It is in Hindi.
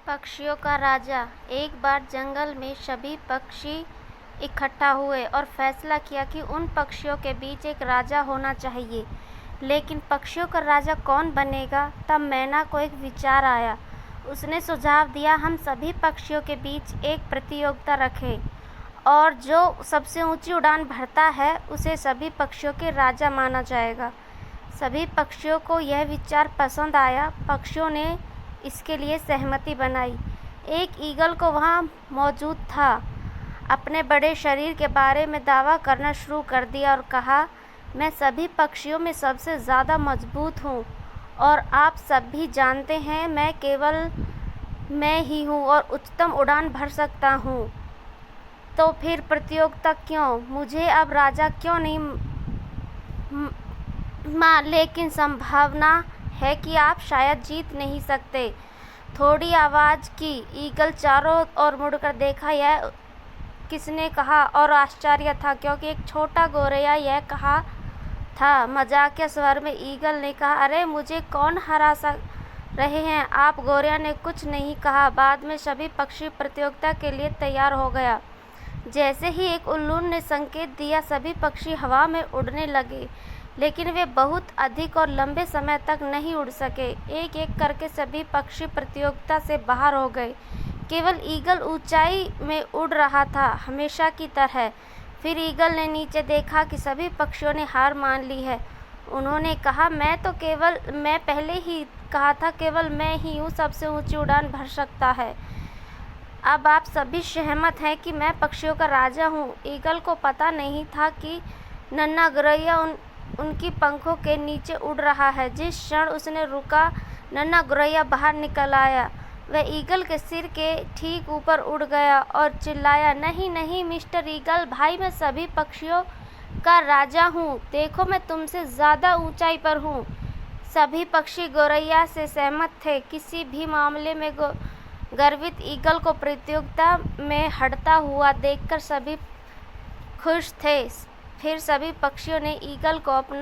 पक्षियों का राजा। एक बार जंगल में सभी पक्षी इकट्ठा हुए और फैसला किया कि उन पक्षियों के बीच एक राजा होना चाहिए। लेकिन पक्षियों का राजा कौन बनेगा? तब मैना को एक विचार आया। उसने सुझाव दिया, हम सभी पक्षियों के बीच एक प्रतियोगिता रखें और जो सबसे ऊंची उड़ान भरता है उसे सभी पक्षियों के राजा माना जाएगा। सभी पक्षियों को यह विचार पसंद आया। पक्षियों ने इसके लिए सहमति बनाई। एक ईगल को वहाँ मौजूद था, अपने बड़े शरीर के बारे में दावा करना शुरू कर दिया और कहा, मैं सभी पक्षियों में सबसे ज़्यादा मजबूत हूँ और आप सब भी जानते हैं मैं केवल मैं ही हूँ और उच्चतम उड़ान भर सकता हूँ। तो फिर प्रतियोगिता क्यों? मुझे अब राजा क्यों नहीं लेकिन संभावना है कि आप शायद जीत नहीं सकते। थोड़ी आवाज़ की। ईगल चारों ओर मुड़कर देखा, यह किसने कहा? और आश्चर्य था क्योंकि एक छोटा गौरैया यह कहा था। मजाकिया स्वर में ईगल ने कहा, अरे मुझे कौन हरा रहे हैं आप? गौरैया ने कुछ नहीं कहा। बाद में सभी पक्षी प्रतियोगिता के लिए तैयार हो गया। जैसे ही एक उल्लू ने संकेत दिया, सभी पक्षी हवा में उड़ने लगे, लेकिन वे बहुत अधिक और लंबे समय तक नहीं उड़ सके। एक एक करके सभी पक्षी प्रतियोगिता से बाहर हो गए। केवल ईगल ऊंचाई में उड़ रहा था, हमेशा की तरह। फिर ईगल ने नीचे देखा कि सभी पक्षियों ने हार मान ली है। उन्होंने कहा, मैं पहले ही कहा था, केवल मैं ही हूँ सबसे ऊंची उड़ान भर सकता है। अब आप सभी सहमत हैं कि मैं पक्षियों का राजा हूँ। ईगल को पता नहीं था कि नन्हा गौरैया उनकी पंखों के नीचे उड़ रहा है। जिस क्षण उसने रुका, नन्हा गौरैया बाहर निकल आया। वह ईगल के सिर के ठीक ऊपर उड़ गया और चिल्लाया, नहीं नहीं मिस्टर ईगल भाई, मैं सभी पक्षियों का राजा हूँ। देखो, मैं तुमसे ज़्यादा ऊंचाई पर हूँ। सभी पक्षी गौरैया से सहमत थे। किसी भी मामले में गर्वित ईगल को प्रतियोगिता में हटता हुआ देखकर सभी खुश थे। फिर सभी पक्षियों ने ईगल को अपना